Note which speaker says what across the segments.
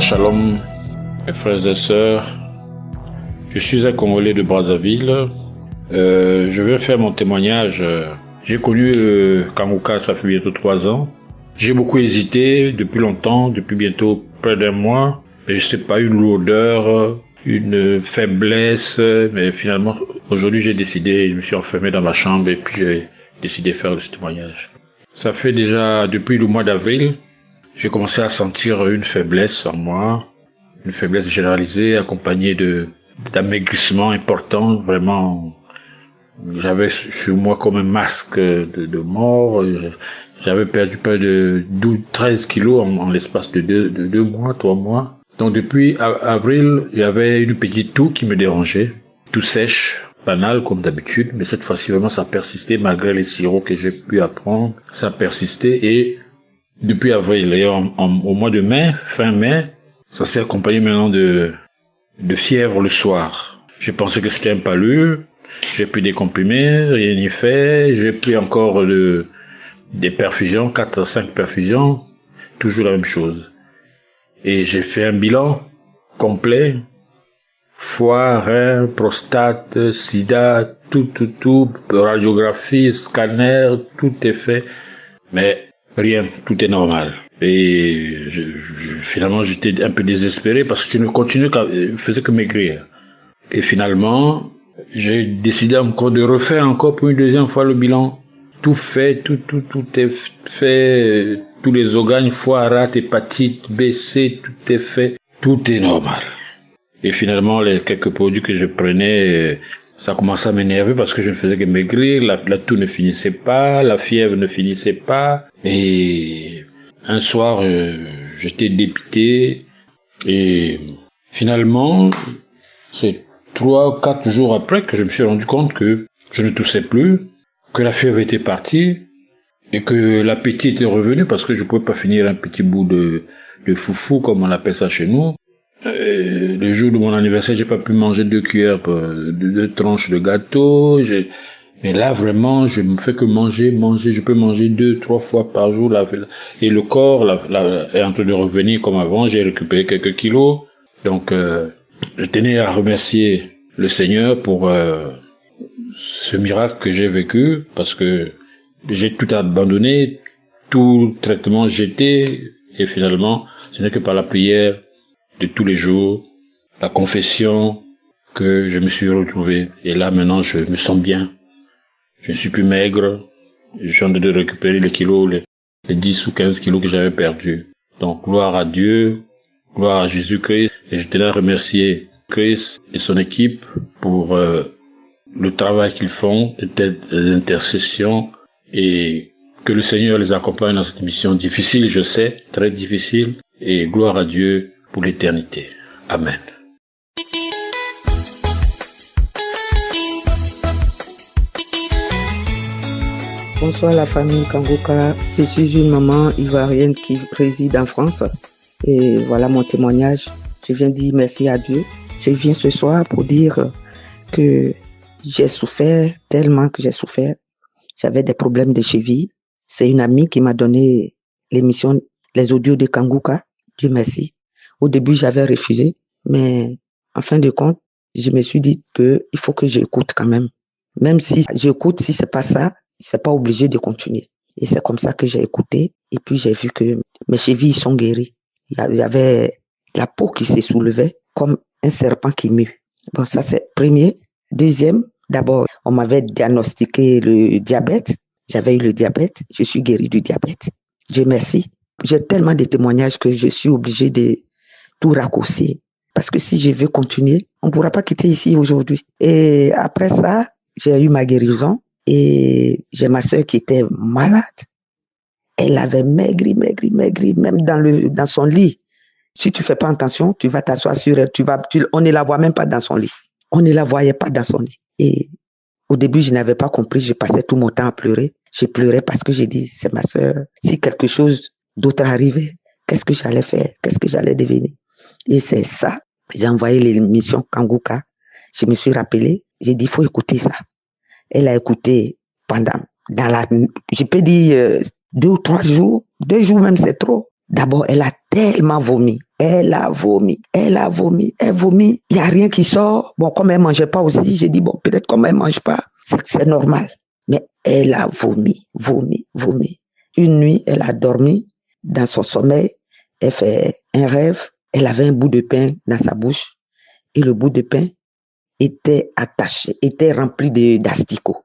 Speaker 1: Shalom, mes frères et sœurs. Je suis un Congolais de Brazzaville. Je vais faire mon témoignage. J'ai connu Kanguka, ça fait bientôt 3 ans. J'ai beaucoup hésité depuis longtemps, depuis bientôt près d'un mois. Mais je sais pas, une lourdeur, une faiblesse. Mais finalement, aujourd'hui, j'ai décidé, je me suis enfermé dans ma chambre et puis j'ai décidé de faire ce témoignage. Ça fait déjà depuis le mois d'avril. J'ai commencé à sentir une faiblesse en moi, une faiblesse généralisée accompagnée d'amaigrissement important. Vraiment, j'avais sur moi comme un masque de mort. J'avais perdu près de 13 kilos en l'espace de 2 mois, 3 mois. Donc depuis avril, il y avait une petite toux qui me dérangeait, toux sèche, banale comme d'habitude, mais cette fois-ci vraiment ça persistait malgré les sirops que j'ai pu apprendre. Ça persistait et depuis avril, et au mois de mai, fin mai, ça s'est accompagné maintenant de fièvre le soir. J'ai pensé que c'était un palu, j'ai pris des comprimés, rien n'y fait, j'ai pris encore des perfusions, 4 à 5 perfusions, toujours la même chose. Et j'ai fait un bilan complet, foie, rein, prostate, sida, tout, radiographie, scanner, tout est fait, mais rien, tout est normal. Et finalement, j'étais un peu désespéré parce que je faisais que maigrir. Et finalement, j'ai décidé encore de refaire encore pour une deuxième fois le bilan. Tout fait, tout est fait, tous les organes, foie, rate, hépatite, B, C, tout est fait, tout est normal. Et finalement, les quelques produits que je prenais, ça commençait à m'énerver parce que je ne faisais que maigrir, la toux ne finissait pas, la fièvre ne finissait pas. Et un soir, j'étais dépité et finalement, c'est 3 ou 4 jours après que je me suis rendu compte que je ne toussais plus, que la fièvre était partie et que l'appétit était revenu parce que je ne pouvais pas finir un petit bout de foufou comme on appelle ça chez nous. Le jour de mon anniversaire, j'ai pas pu manger 2 cuillères, 2 tranches de gâteau. Mais là, vraiment, je ne fais que manger. Je peux manger 2-3 fois par jour. Et le corps est en train de revenir comme avant. J'ai récupéré quelques kilos. Donc, je tenais à remercier le Seigneur pour ce miracle que j'ai vécu, parce que j'ai tout abandonné, tout traitement jeté, et finalement, ce n'est que par la prière de tous les jours, la confession, que je me suis retrouvé. Et là, maintenant, je me sens bien. Je ne suis plus maigre. Je suis en train de récupérer les kilos, les 10 ou 15 kilos que j'avais perdus. Donc, gloire à Dieu, gloire à Jésus-Christ. Et je tenais à remercier Christ et son équipe pour le travail qu'ils font, d'intercession, et que le Seigneur les accompagne dans cette mission difficile, je sais, très difficile. Et gloire à Dieu pour l'éternité. Amen.
Speaker 2: Bonsoir la famille Kanguka. Je suis une maman ivoirienne qui réside en France. Et voilà mon témoignage. Je viens dire merci à Dieu. Je viens ce soir pour dire que j'ai souffert, tellement que j'ai souffert. J'avais des problèmes de cheville. C'est une amie qui m'a donné l'émission, les audios de Kanguka. Dieu merci. Au début, j'avais refusé, mais en fin de compte, je me suis dit que il faut que j'écoute quand même. Même si j'écoute, si c'est pas ça, c'est pas obligé de continuer. Et c'est comme ça que j'ai écouté. Et puis, j'ai vu que mes chevilles sont guéries. Il y avait la peau qui se soulevait comme un serpent qui mue. Bon, ça, c'est premier. Deuxième, d'abord, on m'avait diagnostiqué le diabète. J'avais eu le diabète. Je suis guérie du diabète. Dieu merci. J'ai tellement de témoignages que je suis obligée de tout raccourcir. Parce que si je veux continuer, on ne pourra pas quitter ici aujourd'hui. Et après ça, j'ai eu ma guérison. Et j'ai ma sœur qui était malade. Elle avait maigri, même dans son lit. Si tu fais pas attention, tu vas t'asseoir sur elle. On ne la voit même pas dans son lit. On ne la voyait pas dans son lit. Et au début, je n'avais pas compris. Je passais tout mon temps à pleurer. Je pleurais parce que j'ai dit, c'est ma sœur. Si quelque chose d'autre arrivait, qu'est-ce que j'allais faire? Qu'est-ce que j'allais devenir? Et c'est ça. J'ai envoyé l'émission Kanguka. Je me suis rappelé. J'ai dit, il faut écouter ça. Elle a écouté je peux dire 2 ou 3 jours. 2 jours même, c'est trop. D'abord, elle a tellement vomi. Elle a vomi, elle a vomi, elle vomit. Il n'y a rien qui sort. Bon, comme elle ne mangeait pas aussi, j'ai dit, bon, peut-être comme elle ne mange pas, c'est normal. Mais elle a vomi, vomi, vomi. Une nuit, elle a dormi dans son sommeil. Elle fait un rêve. Elle avait un bout de pain dans sa bouche. Et le bout de pain était attaché, était rempli d'asticots.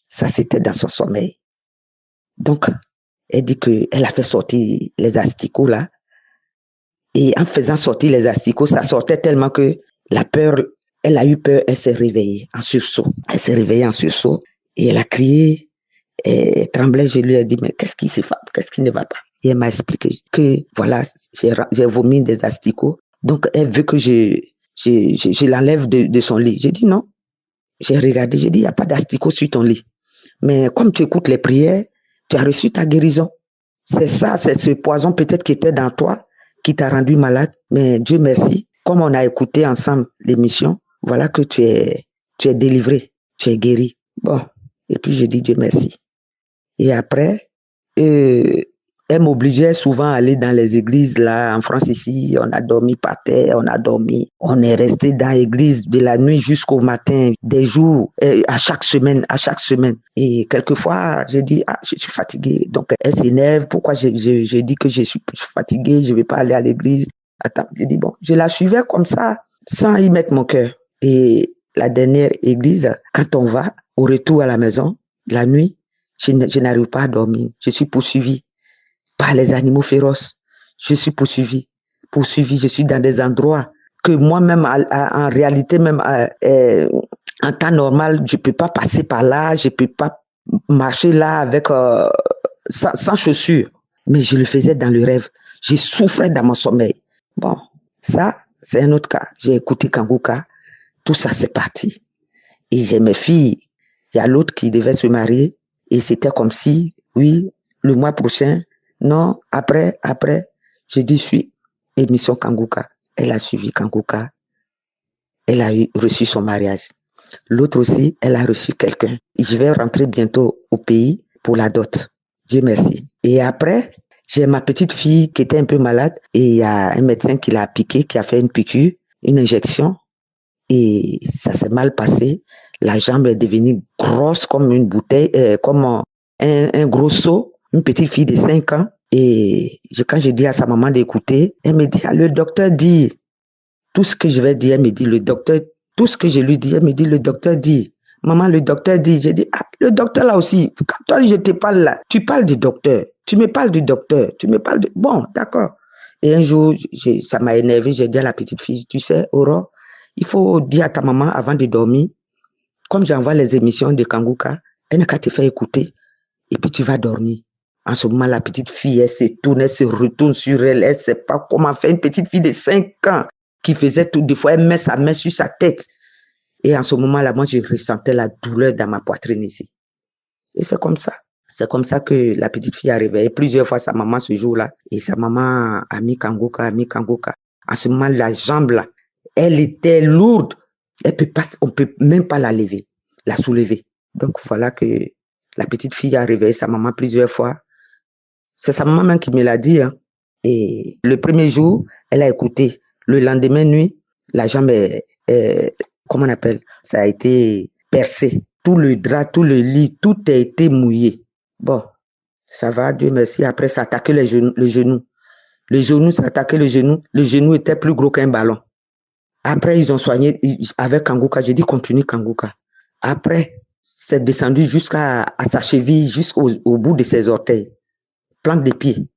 Speaker 2: Ça, c'était dans son sommeil. Donc, elle dit qu'elle a fait sortir les asticots là. Et en faisant sortir les asticots, ça sortait tellement que la peur, elle a eu peur, elle s'est réveillée en sursaut. Elle s'est réveillée en sursaut et elle a crié, et tremblait, je lui ai dit, mais qu'est-ce qui ne va pas? Et elle m'a expliqué que voilà, j'ai vomi des asticots. Donc, elle veut que je l'enlève de son lit. J'ai dit non. J'ai regardé, j'ai dit, il n'y a pas d'asticots sur ton lit. Mais comme tu écoutes les prières, tu as reçu ta guérison. C'est ça, c'est ce poison peut-être qui était dans toi, qui t'a rendu malade. Mais Dieu merci, comme on a écouté ensemble l'émission, voilà que tu es délivré, tu es guéri. Bon, et puis je dis Dieu merci. Et après, elle m'obligeait souvent à aller dans les églises. Là, en France, ici, on a dormi par terre, on est resté dans l'église de la nuit jusqu'au matin, des jours, à chaque semaine. Et quelquefois, j'ai dit, je suis fatiguée. Donc, elle s'énerve. Pourquoi j'ai dit que je suis fatiguée, je ne vais pas aller à l'église. Attends, je dis, bon, je la suivais comme ça, sans y mettre mon cœur. Et la dernière église, quand on va au retour à la maison, la nuit, je n'arrive pas à dormir. Je suis poursuivie par les animaux féroces. Je suis poursuivie. Je suis dans des endroits que moi-même, en réalité, même en temps normal, je ne peux pas passer par là, je ne peux pas marcher là avec sans chaussures. Mais je le faisais dans le rêve. Je souffrais dans mon sommeil. Bon, ça, c'est un autre cas. J'ai écouté Kanguka. Tout ça, c'est parti. Et j'ai mes filles. Il y a l'autre qui devait se marier. Et c'était comme si, oui, le mois prochain, non, après, j'ai dit, suis émission Kanguka. Elle a suivi Kanguka. Elle a reçu son mariage. L'autre aussi, elle a reçu quelqu'un. Je vais rentrer bientôt au pays pour la dot. Dieu merci. Et après, j'ai ma petite fille qui était un peu malade et il y a un médecin qui l'a piqué, qui a fait une piqûre, une injection. Et ça s'est mal passé. La jambe est devenue grosse comme une bouteille, comme un gros seau. Une petite fille de 5 ans. Et quand je dis à sa maman d'écouter, elle me dit, le docteur dit, tout ce que je vais dire, elle me dit, le docteur, tout ce que je lui dis, elle me dit, le docteur dit. Maman, le docteur dit. J'ai dit, le docteur là aussi, quand toi je te parle là, tu parles du docteur. Tu me parles du docteur. Tu me parles de... Bon, d'accord. Et un jour, ça m'a énervé, j'ai dit à la petite fille, tu sais, Aurore, il faut dire à ta maman avant de dormir, comme j'envoie les émissions de Kanguka, elle n'a qu'à te faire écouter et puis tu vas dormir. En ce moment, la petite fille, elle se tourne, elle se retourne sur elle, elle ne sait pas comment faire. Une petite fille de 5 ans qui faisait tout, des fois, elle met sa main sur sa tête. Et en ce moment-là, moi, je ressentais la douleur dans ma poitrine ici. Et c'est comme ça. C'est comme ça que la petite fille a réveillé plusieurs fois sa maman ce jour-là. Et sa maman a mis Kanguka. En ce moment, la jambe là, elle était lourde. On ne peut même pas la lever, la soulever. Donc voilà que la petite fille a réveillé sa maman plusieurs fois. C'est sa maman même qui me l'a dit. Hein. Et le premier jour, elle a écouté. Le lendemain nuit, la jambe comment on appelle? Ça a été percé. Tout le drap, tout le lit, tout a été mouillé. Bon, ça va, Dieu merci. Après, ça a attaqué le genou. Le genou, ça a attaqué le genou. Le genou était plus gros qu'un ballon. Après, ils ont soigné avec Kanguka. J'ai dit, continue Kanguka. Après, c'est descendu jusqu'à sa cheville, jusqu'au bout de ses orteils. Plante des pieds.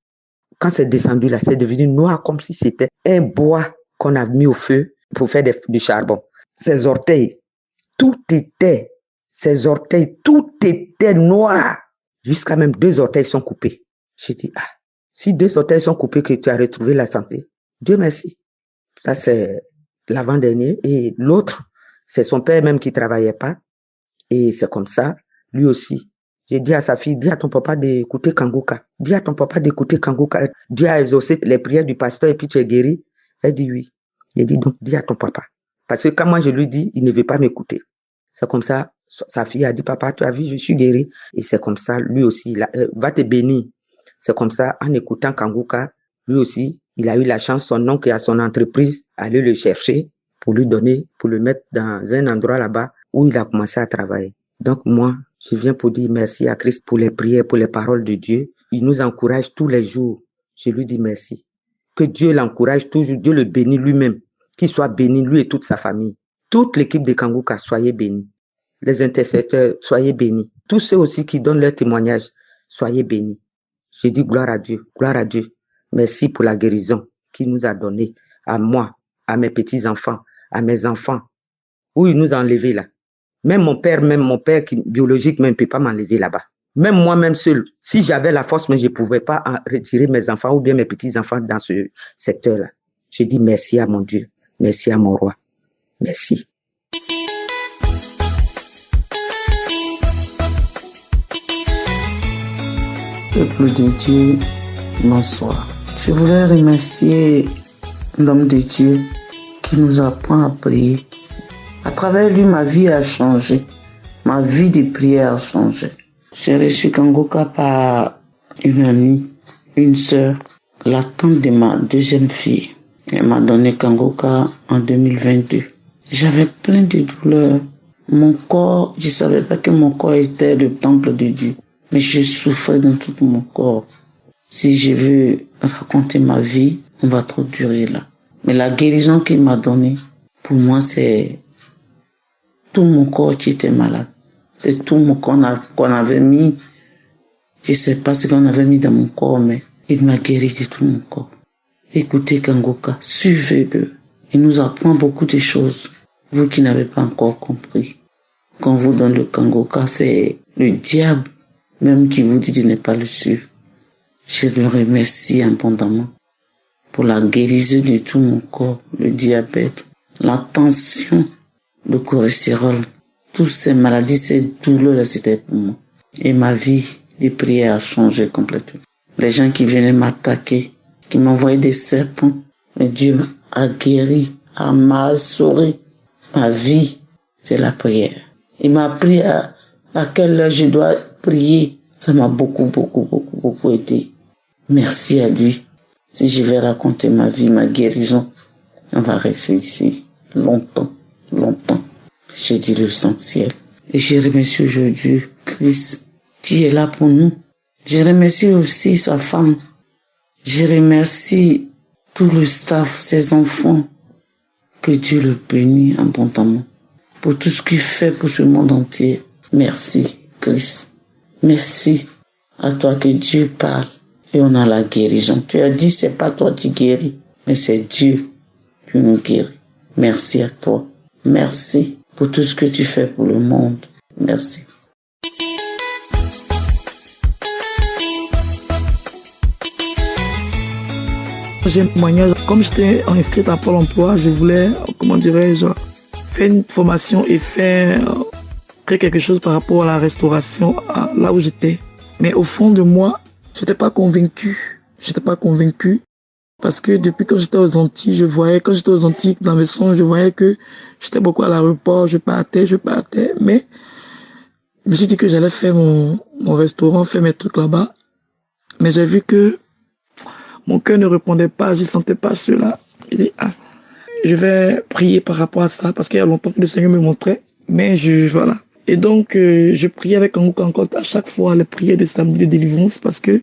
Speaker 2: Quand c'est descendu là, c'est devenu noir comme si c'était un bois qu'on a mis au feu pour faire du charbon. Ses orteils, tout était noir. Jusqu'à même 2 orteils sont coupés. J'ai dit, si 2 orteils sont coupés, que tu as retrouvé la santé, Dieu merci. Ça, c'est l'avant-dernier. Et l'autre, c'est son père même qui travaillait pas. Et c'est comme ça, lui aussi. J'ai dit à sa fille, dis à ton papa d'écouter Kanguka. Dis à ton papa d'écouter Kanguka. Dieu a exaucé les prières du pasteur et puis tu es guéri. Elle dit oui. J'ai dit donc, dis à ton papa. Parce que quand moi je lui dis, il ne veut pas m'écouter. C'est comme ça, sa fille a dit, papa, tu as vu, je suis guéri. Et c'est comme ça, lui aussi, va te bénir. C'est comme ça, en écoutant Kanguka, lui aussi, Il a eu la chance, son oncle et son entreprise allaient le chercher pour lui donner, pour le mettre dans un endroit là-bas où il a commencé à travailler. Donc moi, je viens pour dire merci à Christ pour les prières, pour les paroles de Dieu. Il nous encourage tous les jours. Je lui dis merci. Que Dieu l'encourage toujours, Dieu le bénit lui-même. Qu'il soit béni, lui et toute sa famille. Toute l'équipe de Kangouka, soyez bénis. Les intercesseurs, soyez bénis. Tous ceux aussi qui donnent leur témoignage, soyez bénis. Je dis gloire à Dieu, gloire à Dieu. Merci pour la guérison qu'il nous a donnée à moi, à mes petits-enfants, à mes enfants. Où il nous a enlevés là. Même mon père qui biologique ne peut pas m'enlever là-bas. Même moi-même seul, si j'avais la force, mais je ne pouvais pas retirer mes enfants ou bien mes petits-enfants dans ce secteur-là. Je dis merci à mon Dieu, merci à mon roi. Merci.
Speaker 3: Peuple de Dieu, bonsoir. Je voulais remercier l'homme de Dieu qui nous apprend à prier. À travers lui, ma vie a changé. Ma vie de prière a changé. J'ai reçu Kangouka par une amie, une sœur, la tante de ma deuxième fille. Elle m'a donné Kangouka en 2022. J'avais plein de douleurs. Mon corps, je savais pas que mon corps était le temple de Dieu. Mais je souffrais dans tout mon corps. Si je veux raconter ma vie, on va trop durer là. Mais la guérison qu'il m'a donnée, pour moi, c'est tout mon corps qui était malade. C'est tout mon corps qu'on avait mis. Je sais pas ce qu'on avait mis dans mon corps, mais il m'a guéri de tout mon corps. Écoutez Kangouka, suivez-le. Il nous apprend beaucoup de choses. Vous qui n'avez pas encore compris. Quand on vous donne le Kangouka, c'est le diable même qui vous dit de ne pas le suivre. Je le remercie abondamment pour la guérison de tout mon corps, le diabète, la tension, le cholestérol, toutes ces maladies, ces douleurs, c'était pour moi. Et ma vie de prière a changé complètement. Les gens qui venaient m'attaquer, qui m'envoyaient des serpents, mais Dieu a guéri, m'a assuré. Ma vie, c'est la prière. Il m'a appris à quelle heure je dois prier. Ça m'a beaucoup aidé. Merci à lui. Si je vais raconter ma vie, ma guérison, on va rester ici longtemps. J'ai dit l'essentiel. Et je remercie aujourd'hui Christ qui est là pour nous. Je remercie aussi sa femme. Je remercie tout le staff, ses enfants. Que Dieu le bénisse abondamment pour tout ce qu'il fait pour ce monde entier. Merci Christ. Merci à toi que Dieu parle et on a la guérison. Tu as dit c'est pas toi qui guéris, mais c'est Dieu qui nous guérit. Merci à toi. Merci pour tout ce que tu fais pour le monde. Merci.
Speaker 4: J'ai un témoignage. Comme j'étais inscrite à Pôle emploi, je voulais, faire une formation et créer quelque chose par rapport à la restauration, là où j'étais. Mais au fond de moi, j'étais pas convaincu. Parce que depuis que j'étais aux Antilles, quand j'étais aux Antilles, dans mes songes, je voyais que j'étais beaucoup à l'aéroport, je partais, mais je me suis dit que j'allais faire mon restaurant, faire mes trucs là-bas. Mais j'ai vu que mon cœur ne répondait pas, je sentais pas cela. J'ai dit, je vais prier par rapport à ça, parce qu'il y a longtemps que le Seigneur me montrait. Mais voilà. Et donc, je priais avec Kangouka encore à chaque fois les prières de samedi de délivrance, parce que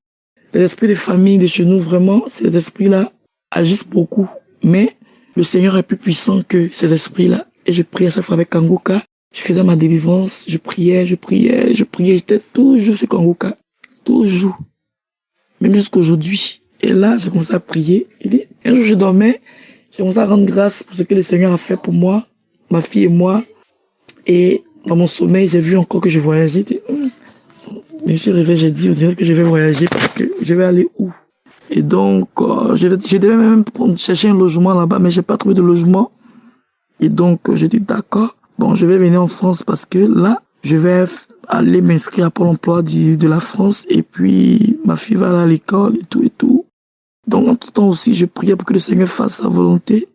Speaker 4: les esprits de famille de chez nous, vraiment, ces esprits-là agissent beaucoup. Mais le Seigneur est plus puissant que ces esprits-là. Et je priais à chaque fois avec Kangouka. Je faisais ma délivrance, je priais. J'étais toujours sur Kangouka. Toujours. Même jusqu'aujourd'hui. Et là, j'ai commencé à prier. Un jour, je dormais. J'ai commencé à rendre grâce pour ce que le Seigneur a fait pour moi, ma fille et moi. Et dans mon sommeil, j'ai vu encore que je voyageais. Je me suis réveillé, j'ai dit, on dirait que je vais voyager parce que je vais aller où? Et donc, je devais même chercher un logement là-bas, mais j'ai pas trouvé de logement. Et donc, j'ai dit, d'accord. Bon, je vais venir en France parce que là, je vais aller m'inscrire à Pôle emploi de la France. Et puis, ma fille va aller à l'école et tout. Donc, en tout temps aussi, je priais pour que le Seigneur fasse sa volonté.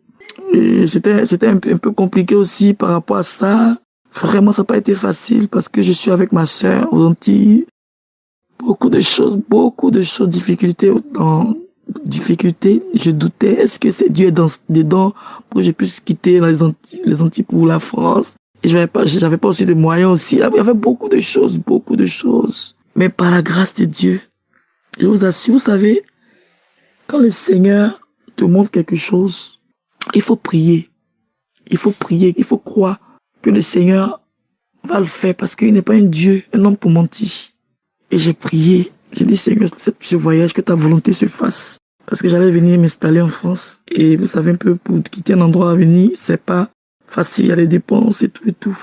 Speaker 4: Et c'était un peu compliqué aussi par rapport à ça. Vraiment, ça n'a pas été facile parce que je suis avec ma sœur aux Antilles. Beaucoup de choses, difficultés dans difficultés, je doutais, est-ce que c'est Dieu dedans pour que je puisse quitter les Antilles pour la France? Et j'avais pas aussi de moyens aussi. Il y avait beaucoup de choses. Mais par la grâce de Dieu, je vous assure, vous savez, quand le Seigneur te montre quelque chose, il faut prier. Il faut croire que le Seigneur va le faire parce qu'il n'est pas un homme pour mentir. Et j'ai prié. J'ai dit, Seigneur, ce voyage, que ta volonté se fasse. Parce que j'allais venir m'installer en France. Et vous savez un peu, pour quitter un endroit à venir, c'est pas facile, il y a des dépenses et tout.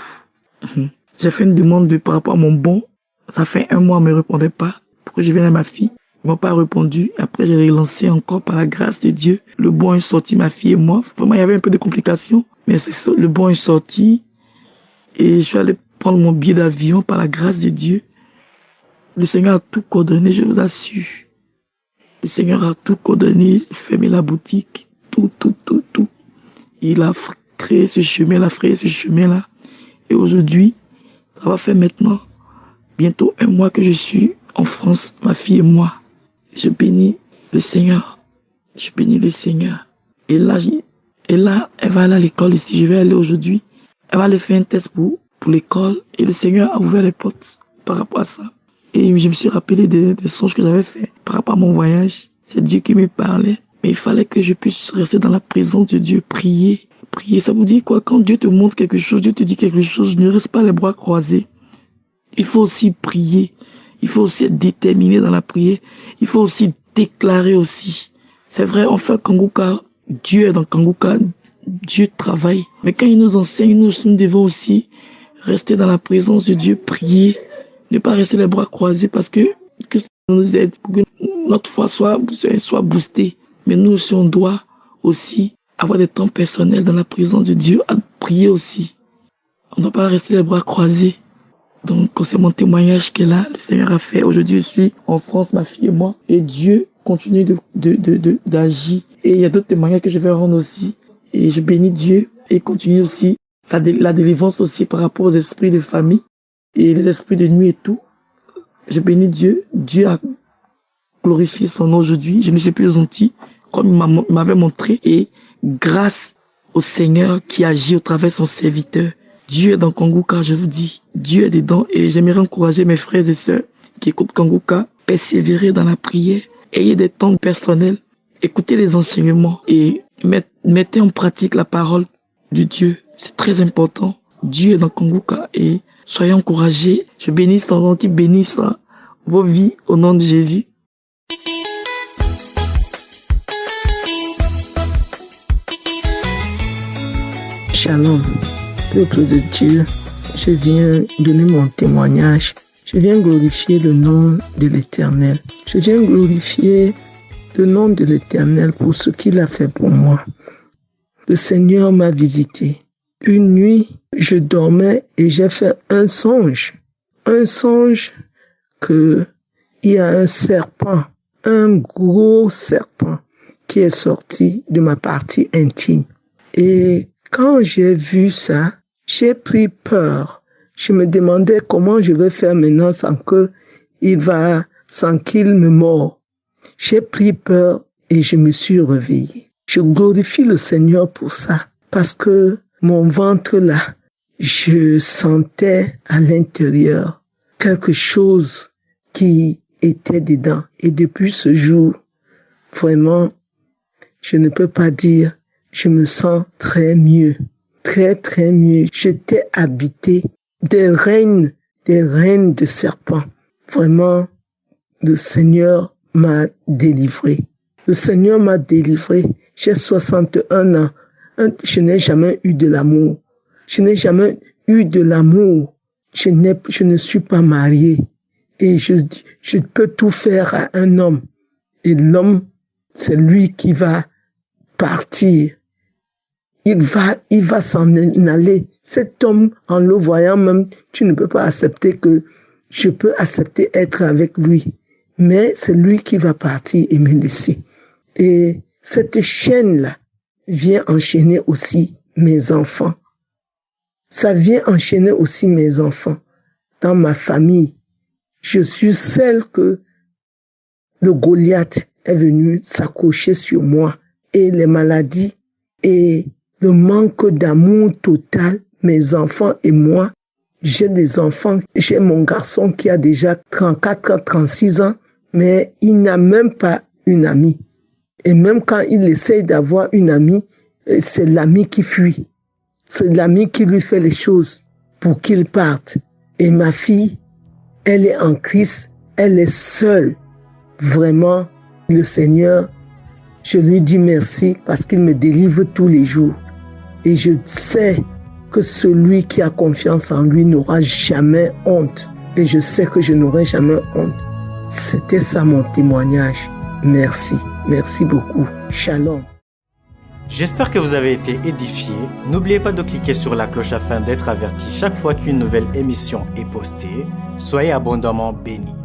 Speaker 4: J'ai fait une demande par rapport à mon bon. Ça fait 1 mois, on me répondait pas. Pour que je vienne à ma fille. Ils m'ont pas répondu. Après, j'ai relancé encore par la grâce de Dieu. Le bon est sorti, ma fille et moi. Vraiment, il y avait un peu de complications. Mais le bon est sorti. Et je suis allé prendre mon billet d'avion par la grâce de Dieu. Le Seigneur a tout coordonné, je vous assure. Le Seigneur a tout coordonné, fermé la boutique, tout. Il a créé ce chemin-là, Et aujourd'hui, ça va faire maintenant bientôt 1 mois que je suis en France, ma fille et moi. Je bénis le Seigneur. Et là, elle va aller à l'école ici. Je vais aller aujourd'hui. Elle va aller faire un test pour l'école. Et le Seigneur a ouvert les portes par rapport à ça. Et je me suis rappelé des songes que j'avais fait par rapport à mon voyage. C'est Dieu qui me parlait. Mais il fallait que je puisse rester dans la présence de Dieu, prier. Ça vous dit quoi? Quand Dieu te montre quelque chose, Dieu te dit quelque chose, ne reste pas les bras croisés. Il faut aussi prier. Il faut aussi être déterminé dans la prière. Il faut aussi déclarer aussi. C'est vrai, on fait Kanguka. Dieu est dans Kanguka. Dieu travaille. Mais quand il nous enseigne, nous devons aussi rester dans la présence de Dieu, prier. Ne pas rester les bras croisés parce que ça nous aide pour que notre foi soit boostée. Mais nous aussi, on doit aussi avoir des temps personnels dans la présence de Dieu, à prier aussi. On ne doit pas rester les bras croisés. Donc, c'est mon témoignage que là, le Seigneur a fait. Aujourd'hui, je suis en France, ma fille et moi. Et Dieu continue d'agir. Et il y a d'autres témoignages que je vais rendre aussi. Et je bénis Dieu et continue aussi la délivrance aussi par rapport aux esprits de famille et les esprits de nuit et tout. Je bénis Dieu. Dieu a glorifié son nom aujourd'hui. Je ne suis plus aux Antilles, comme il m'avait montré. Et grâce au Seigneur qui agit au travers de son serviteur. Dieu est dans Kanguka, je vous dis. Dieu est dedans. Et j'aimerais encourager mes frères et sœurs qui écoutent Kanguka. Persévérer dans la prière. Ayez des temps personnels. Écoutez les enseignements. Et mettez en pratique la parole de Dieu. C'est très important. Dieu est dans Kanguka. Et soyez encouragés. Je bénis ton nom qui bénisse vos vies au nom de Jésus.
Speaker 3: Shalom, peuple de Dieu. Je viens donner mon témoignage. Je viens glorifier le nom de l'Éternel. Je viens glorifier le nom de l'Éternel pour ce qu'il a fait pour moi. Le Seigneur m'a visité. Une nuit, je dormais et j'ai fait un songe. Un songe que il y a un serpent, un gros serpent qui est sorti de ma partie intime. Et quand j'ai vu ça, j'ai pris peur. Je me demandais comment je vais faire maintenant sans qu'il me mord. J'ai pris peur et je me suis réveillé. Je glorifie le Seigneur pour ça, parce que mon ventre là, je sentais à l'intérieur quelque chose qui était dedans. Et depuis ce jour, vraiment, je ne peux pas dire, je me sens très mieux, très très mieux. J'étais habité des règnes de serpents. Vraiment, le Seigneur m'a délivré. Le Seigneur m'a délivré. J'ai 61 ans. Je n'ai jamais eu de l'amour. Je n'ai jamais eu de l'amour. Je ne suis pas mariée. Et je peux tout faire à un homme. Et l'homme, c'est lui qui va partir. Il va s'en aller. Cet homme, en le voyant même, tu ne peux pas accepter que je peux accepter être avec lui. Mais c'est lui qui va partir et me laisser. Et cette chaîne-là vient enchaîner aussi mes enfants. Ça vient enchaîner aussi mes enfants. Dans ma famille, je suis celle que le Goliath est venu s'accrocher sur moi. Et les maladies et le manque d'amour total, mes enfants et moi, j'ai des enfants, j'ai mon garçon qui a déjà 34 ans, 36 ans, mais il n'a même pas une amie. Et même quand il essaye d'avoir une amie, c'est l'ami qui fuit. C'est l'ami qui lui fait les choses pour qu'il parte. Et ma fille, elle est en Christ, elle est seule. Vraiment, le Seigneur, je lui dis merci parce qu'il me délivre tous les jours. Et je sais que celui qui a confiance en lui n'aura jamais honte. Et je sais que je n'aurai jamais honte. C'était ça mon témoignage. Merci. Merci beaucoup. Shalom.
Speaker 5: J'espère que vous avez été édifiés. N'oubliez pas de cliquer sur la cloche afin d'être averti chaque fois qu'une nouvelle émission est postée. Soyez abondamment bénis.